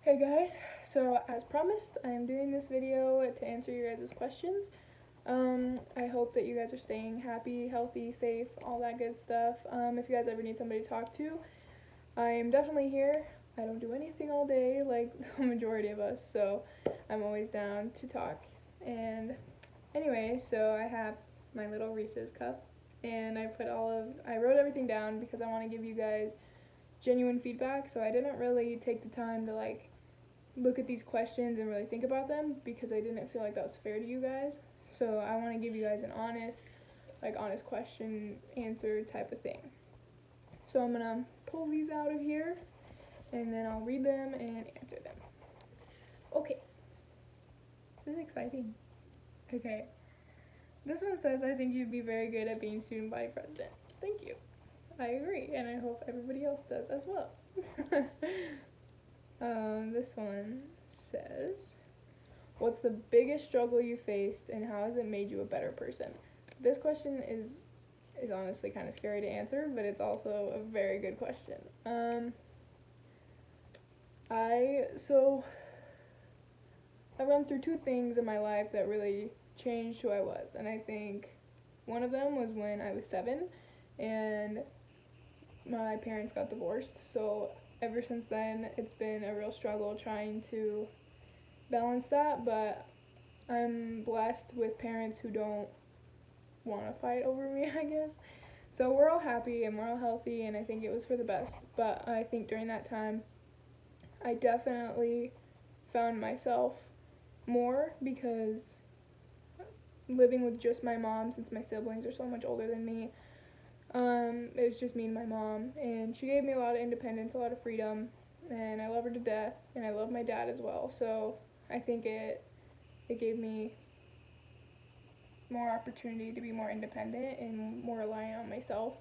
Hey guys, so as promised, I'm doing this video to answer your guys' questions. I hope that you guys are staying happy, healthy, safe, all that good stuff. If you guys ever need somebody to talk to, I am definitely here. I don't do anything all day like the majority of us, so I'm always down to talk. And anyway, so I have my little Reese's cup, and I wrote everything down because I want to give you guys genuine feedback, so I didn't really take the time to look at these questions and really think about them because I didn't feel like that was fair to you guys. So I want to give you guys an honest question answer type of thing. So I'm gonna pull these out of here and then I'll read them and answer them. Okay. This is exciting. Okay. This one says, I think you'd be very good at being student body president. Thank you. I agree, and I hope everybody else does as well. This one says, what's the biggest struggle you faced and how has it made you a better person? This question is honestly kind of scary to answer, but it's also a very good question. I went through two things in my life that really changed who I was, and I think one of them was when I was 7 and my parents got divorced. So ever since then, it's been a real struggle trying to balance that, but I'm blessed with parents who don't want to fight over me, I guess. So we're all happy and we're all healthy, and I think it was for the best. But I think during that time, I definitely found myself more because living with just my mom, since my siblings are so much older than me, it was just me and my mom, and she gave me a lot of independence, a lot of freedom, and I love her to death, and I love my dad as well. So I think it gave me more opportunity to be more independent and more reliant on myself.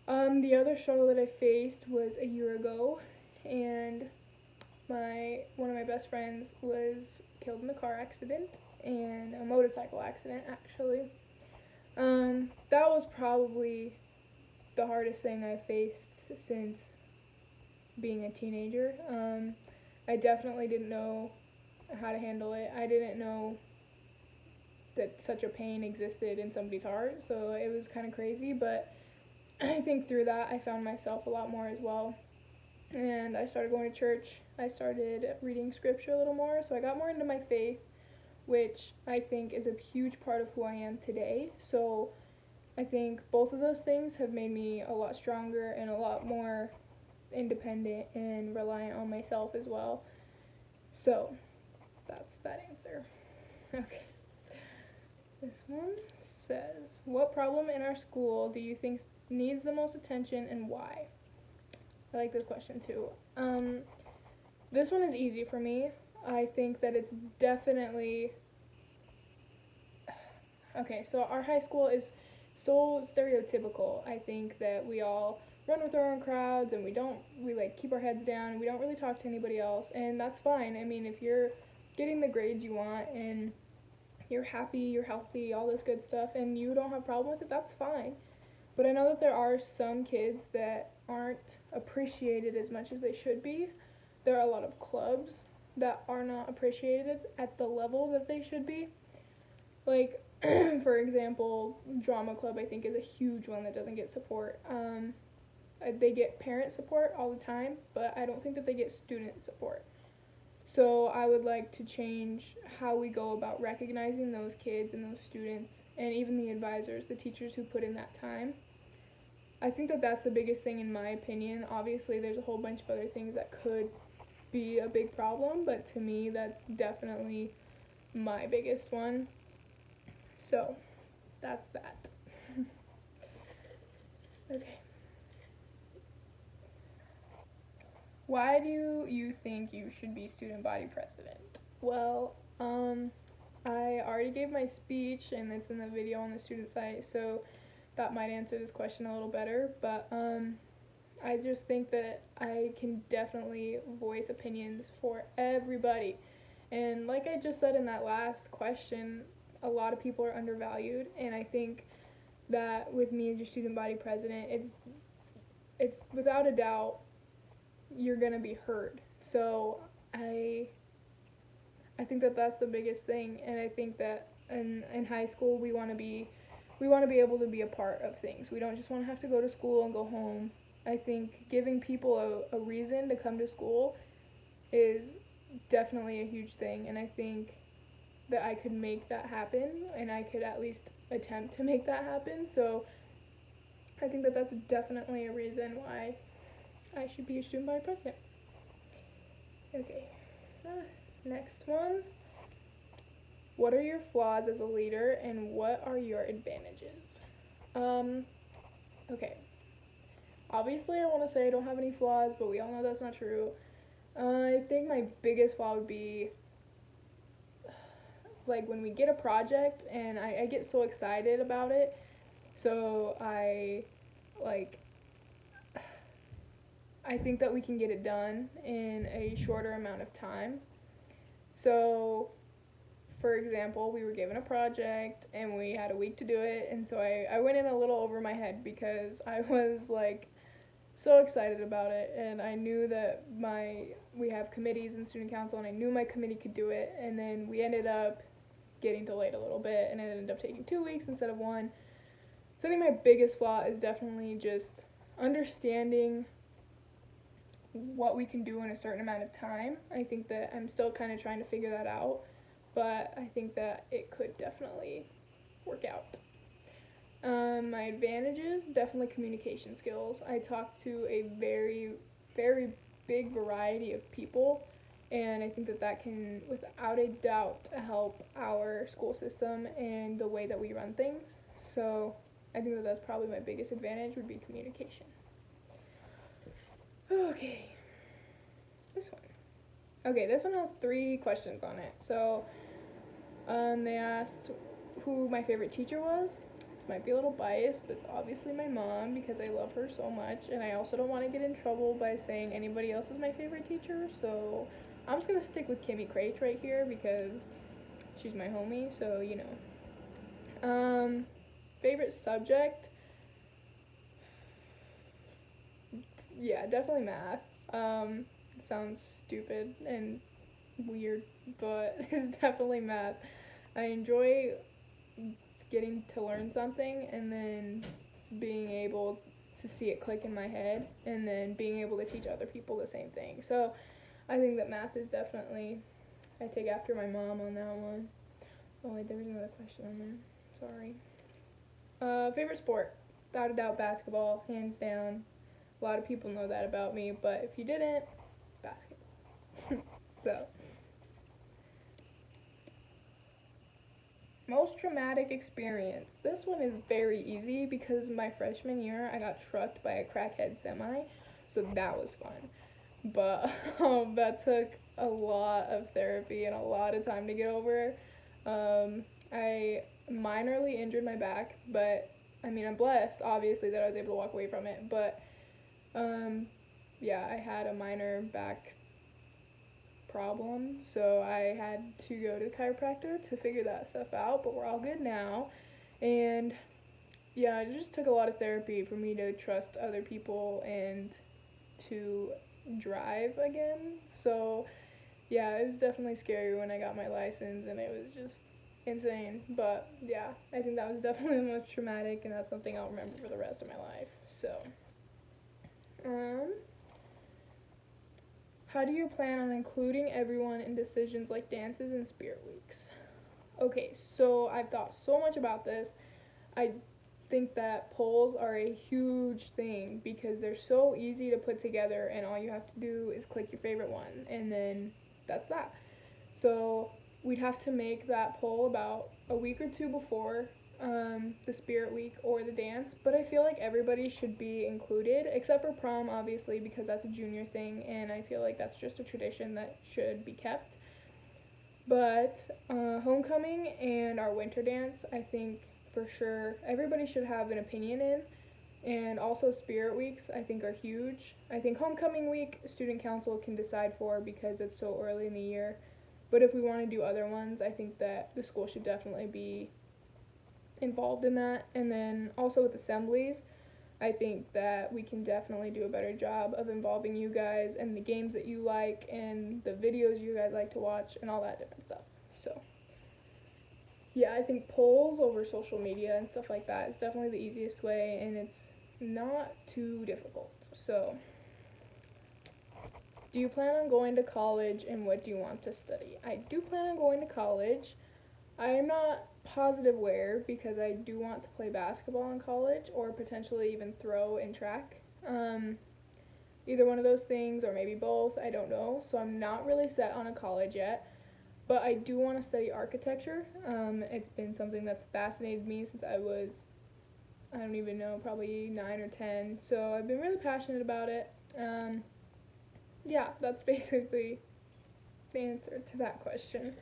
The other struggle that I faced was a year ago, and one of my best friends was killed in a car accident, and a motorcycle accident actually. That was probably the hardest thing I faced since being a teenager. I definitely didn't know how to handle it. I didn't know that such a pain existed in somebody's heart, so it was kind of crazy, but I think through that I found myself a lot more as well. And I started going to church. I started reading scripture a little more, so I got more into my faith, which I think is a huge part of who I am today. So I think both of those things have made me a lot stronger and a lot more independent and reliant on myself as well. So that's that answer. Okay. This one says, what problem in our school do you think needs the most attention and why? I like this question too. This one is easy for me. I think that it's definitely okay, so our high school is so stereotypical. I think that we all run with our own crowds and we like keep our heads down and we don't really talk to anybody else, and that's fine. I mean, if you're getting the grades you want and you're happy, you're healthy, all this good stuff, and you don't have a problem with it, that's fine. But I know that there are some kids that aren't appreciated as much as they should be. There are a lot of clubs that are not appreciated at the level that they should be. Like, for example, drama club I think is a huge one that doesn't get support. They get parent support all the time, but I don't think that they get student support. So I would like to change how we go about recognizing those kids and those students, and even the advisors, the teachers who put in that time. I think that that's the biggest thing in my opinion. Obviously, there's a whole bunch of other things that could be a big problem, but to me, that's definitely my biggest one. So, that's that. Okay. Why do you think you should be student body president? Well, I already gave my speech and it's in the video on the student site, so that might answer this question a little better, but I just think that I can definitely voice opinions for everybody. And like I just said in that last question, a lot of people are undervalued, and I think that with me as your student body president, it's without a doubt you're going to be heard. So I I think that that's the biggest thing, and I think that in high school we want to be able to be a part of things. We don't just want to have to go to school and go home. I think giving people a reason to come to school is definitely a huge thing, and I think that I could make that happen, and I could at least attempt to make that happen. So I think that that's definitely a reason why I should be a student body president. Okay, next one. What are your flaws as a leader, and what are your advantages? Um, okay. Obviously, I want to say I don't have any flaws, but we all know that's not true. I think my biggest flaw would be like when we get a project and I get so excited about it. So like, I think that we can get it done in a shorter amount of time. So, for example, we were given a project and we had a week to do it, and so I went in a little over my head because I was like so excited about it, and I knew that we have committees in student council, and I knew my committee could do it, and then we ended up getting delayed a little bit, and it ended up taking 2 weeks instead of one. So I think my biggest flaw is definitely just understanding what we can do in a certain amount of time. I think that I'm still kind of trying to figure that out, but I think that it could definitely work out. My advantages, definitely communication skills. I talk to a very, very big variety of people, and I think that that can, without a doubt, help our school system and the way that we run things. So I think that that's probably my biggest advantage would be communication. Okay, this one. Okay, this one has 3 questions on it. So they asked who my favorite teacher was. This might be a little biased, but it's obviously my mom because I love her so much, and I also don't want to get in trouble by saying anybody else is my favorite teacher, so I'm just going to stick with Kimmy Craich right here because she's my homie, so you know. Favorite subject? Yeah, definitely math. It sounds stupid and weird, but it's definitely math. I enjoy getting to learn something and then being able to see it click in my head and then being able to teach other people the same thing. So I think that math is definitely, I take after my mom on that one. Oh wait, there was another question on there. Sorry. Favorite sport? Without a doubt, basketball, hands down. A lot of people know that about me, but if you didn't, basketball. So, most traumatic experience. This one is very easy because my freshman year I got trucked by a crackhead semi, so that was fun. But that took a lot of therapy and a lot of time to get over. I minorly injured my back, but I mean, I'm blessed, obviously, that I was able to walk away from it. But yeah, I had a minor back problem, so I had to go to the chiropractor to figure that stuff out. But we're all good now, and yeah, it just took a lot of therapy for me to trust other people and to drive again. So yeah, it was definitely scary when I got my license, and it was just insane. But yeah, I think that was definitely the most traumatic, and that's something I'll remember for the rest of my life. So, how do you plan on including everyone in decisions like dances and spirit weeks? Okay, so I've thought so much about this. I think that polls are a huge thing because they're so easy to put together, and all you have to do is click your favorite one, and then that's that. So we'd have to make that poll about a week or two before the spirit week or the dance, but I feel like everybody should be included except for prom, obviously, because that's a junior thing, and I feel like that's just a tradition that should be kept. But homecoming and our winter dance, I think for sure everybody should have an opinion in. And also spirit weeks, I think, are huge. I think homecoming week, student council can decide for because it's so early in the year. But if we want to do other ones, I think that the school should definitely be involved in that. And then also with assemblies, I think that we can definitely do a better job of involving you guys and the games that you like and the videos you guys like to watch and all that different stuff. So, yeah, I think polls over social media and stuff like that is definitely the easiest way, and it's not too difficult. So, do you plan on going to college, and what do you want to study? I do plan on going to college. I am not positive where, because I do want to play basketball in college or potentially even throw and track. Either one of those things or maybe both, I don't know. So I'm not really set on a college yet. But I do want to study architecture. It's been something that's fascinated me since I was, I don't even know, probably 9 or 10. So I've been really passionate about it. Yeah, that's basically the answer to that question.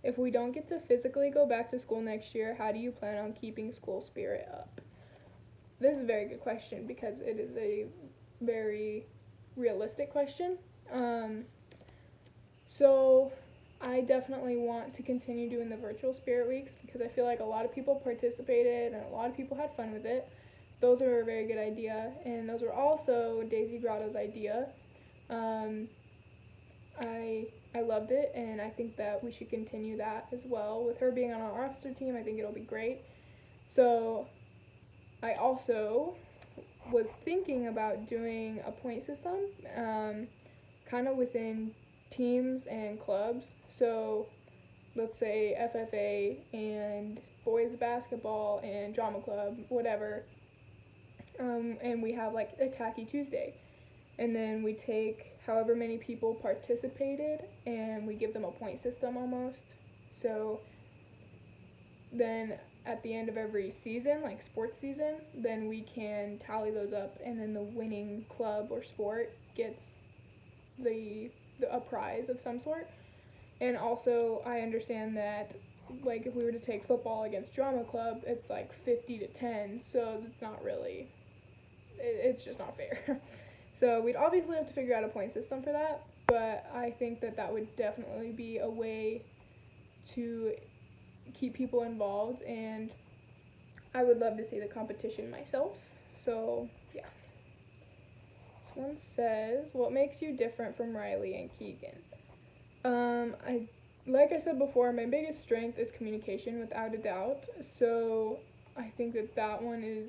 If we don't get to physically go back to school next year, how do you plan on keeping school spirit up? This is a very good question because it is a very realistic question. So I definitely want to continue doing the virtual spirit weeks because I feel like a lot of people participated and a lot of people had fun with it. Those are a very good idea, and those were also Daisy Grotto's idea. I loved it, and I think that we should continue that as well. With her being on our officer team, I think it'll be great. So I also was thinking about doing a point system, kind of within teams and clubs. So let's say FFA and boys basketball and drama club, whatever. And we have like a Tacky Tuesday. And then we take however many people participated and we give them a point system almost. So then at the end of every season, like sports season, then we can tally those up, and then the winning club or sport gets a prize of some sort. And also I understand that like if we were to take football against drama club, it's like 50-10, so it's not really, it's just not fair. So we'd obviously have to figure out a point system for that, but I think that that would definitely be a way to keep people involved, and I would love to see the competition myself. So yeah. This one says, what makes you different from Riley and Keegan? Like I said before, my biggest strength is communication, without a doubt. So I think that that one is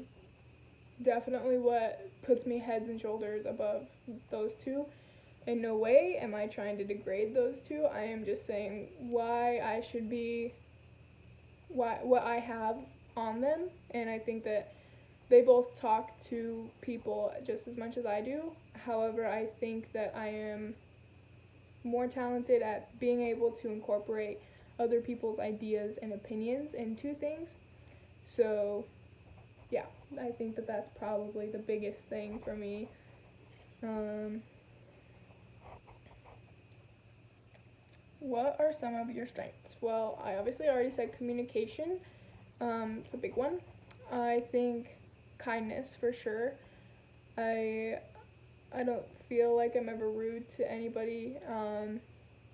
definitely what puts me heads and shoulders above those two. In no way am I trying to degrade those two. I am just saying why I should be, what I have on them, and I think that they both talk to people just as much as I do. However, I think that I am more talented at being able to incorporate other people's ideas and opinions into things. So yeah, I think that that's probably the biggest thing for me. What are some of your strengths? Well, I obviously already said communication. It's a big one. I think kindness for sure. I I don't feel like I'm ever rude to anybody,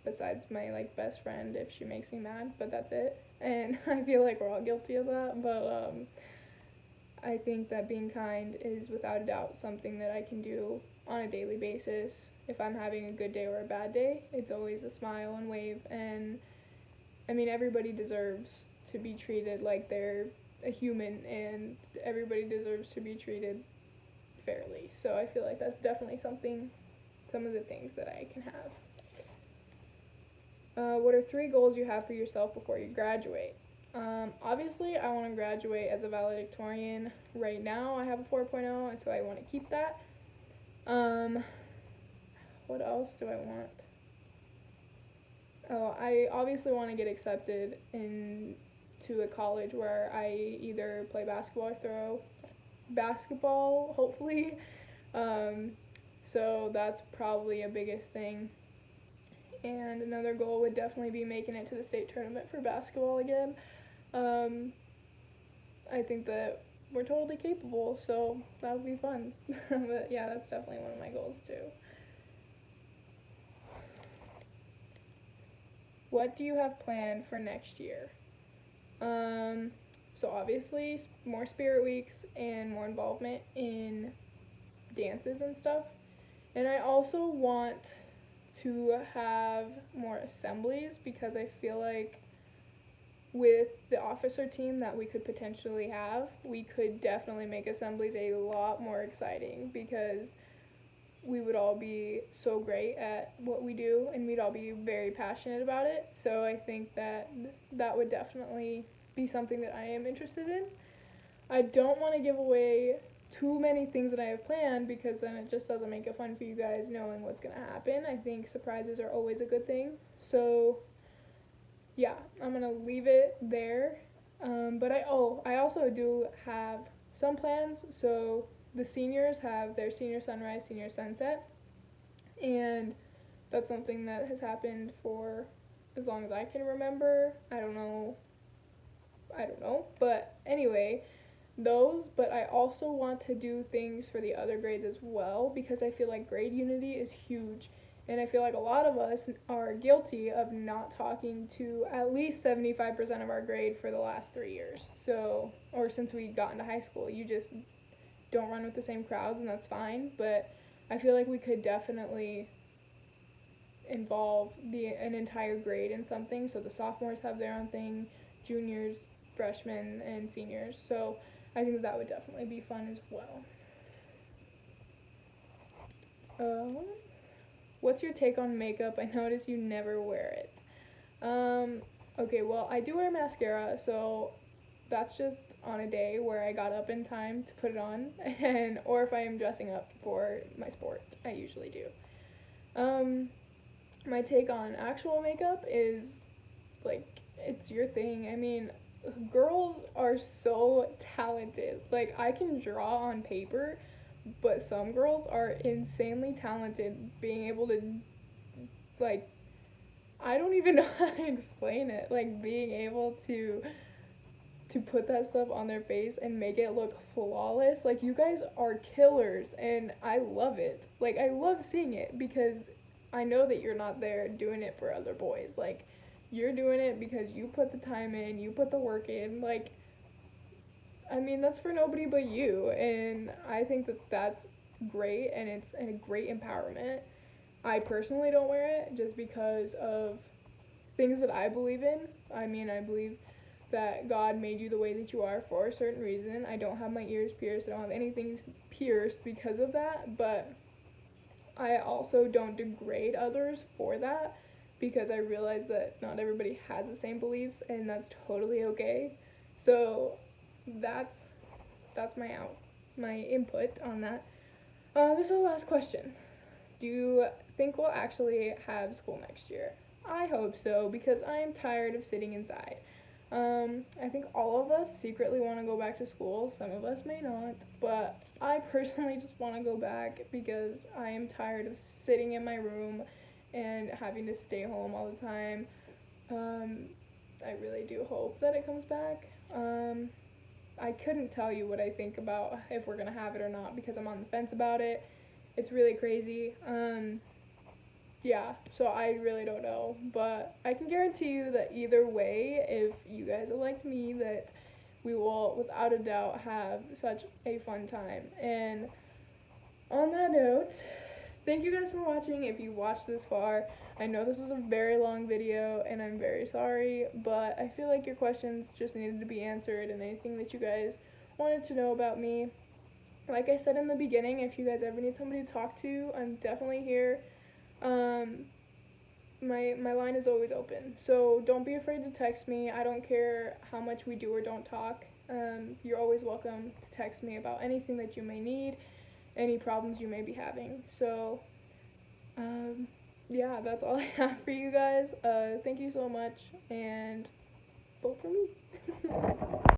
besides my like best friend if she makes me mad, but that's it. And I feel like we're all guilty of that, but I think that being kind is without a doubt something that I can do on a daily basis. If I'm having a good day or a bad day, it's always a smile and wave, and I mean everybody deserves to be treated like they're a human, and everybody deserves to be treated fairly. So I feel like that's definitely some of the things that I can have. What are 3 goals you have for yourself before you graduate? Obviously, I want to graduate as a valedictorian. Right now, I have a 4.0, and so I want to keep that. What else do I want? Oh, I obviously want to get accepted into a college where I either play basketball or throw basketball, hopefully. So that's probably a biggest thing. And another goal would definitely be making it to the state tournament for basketball again. I think that we're totally capable, so that would be fun. But yeah, that's definitely one of my goals too. What do you have planned for next year? So obviously more spirit weeks and more involvement in dances and stuff. And I also want to have more assemblies because I feel like with the officer team that we could potentially have, we could definitely make assemblies a lot more exciting because we would all be so great at what we do and we'd all be very passionate about it. So I think that that would definitely be something that I am interested in. I don't want to give away too many things that I have planned because then it just doesn't make it fun for you guys knowing what's going to happen. I think surprises are always a good thing. So yeah, I'm going to leave it there. But I also do have some plans. So the seniors have their senior sunrise, senior sunset, and that's something that has happened for as long as I can remember. I don't know, but anyway, but I also want to do things for the other grades as well because I feel like grade unity is huge. And I feel like a lot of us are guilty of not talking to at least 75% of our grade for the last 3 years. So, or since we got into high school, you just don't run with the same crowds, and that's fine. But I feel like we could definitely involve an entire grade in something. So the sophomores have their own thing, juniors, freshmen, and seniors. So I think that would definitely be fun as well. What's your take on makeup? I notice you never wear it. Okay, well, I do wear mascara, so that's just on a day where I got up in time to put it on, or if I am dressing up for my sport, I usually do. My take on actual makeup is, like, it's your thing. I mean, girls are so talented. Like, I can draw on paper, but some girls are insanely talented being able to, like, I don't even know how to explain it. Like, being able to put that stuff on their face and make it look flawless. Like, you guys are killers, and I love it. Like, I love seeing it because I know that you're not there doing it for other boys. Like, you're doing it because you put the time in, you put the work in. Like, I mean, that's for nobody but you, and I think that that's great, and it's a great empowerment. I personally don't wear it just because of things that I believe in. I mean, I believe that God made you the way that you are for a certain reason. I don't have my ears pierced. I don't have anything pierced because of that, but I also don't degrade others for that because I realize that not everybody has the same beliefs, and that's totally okay. So that's my input on that. This is the last question. Do you think we'll actually have school next year? I hope so because I am tired of sitting inside. I think all of us secretly want to go back to school. Some of us may not, but I personally just want to go back because I am tired of sitting in my room and having to stay home all the time. I really do hope that it comes back. I couldn't tell you what I think about if we're going to have it or not because I'm on the fence about it. It's really crazy. Yeah, so I really don't know, but I can guarantee you that either way, if you guys are like me, that we will without a doubt have such a fun time. And on that note, thank you guys for watching. If you watched this far, I know this is a very long video and I'm very sorry, but I feel like your questions just needed to be answered and anything that you guys wanted to know about me. Like I said in the beginning, if you guys ever need somebody to talk to, I'm definitely here. My line is always open, so don't be afraid to text me. I don't care how much we do or don't talk. You're always welcome to text me about anything that you may need, any problems you may be having. So, yeah, that's all I have for you guys. Thank you so much, and vote for me.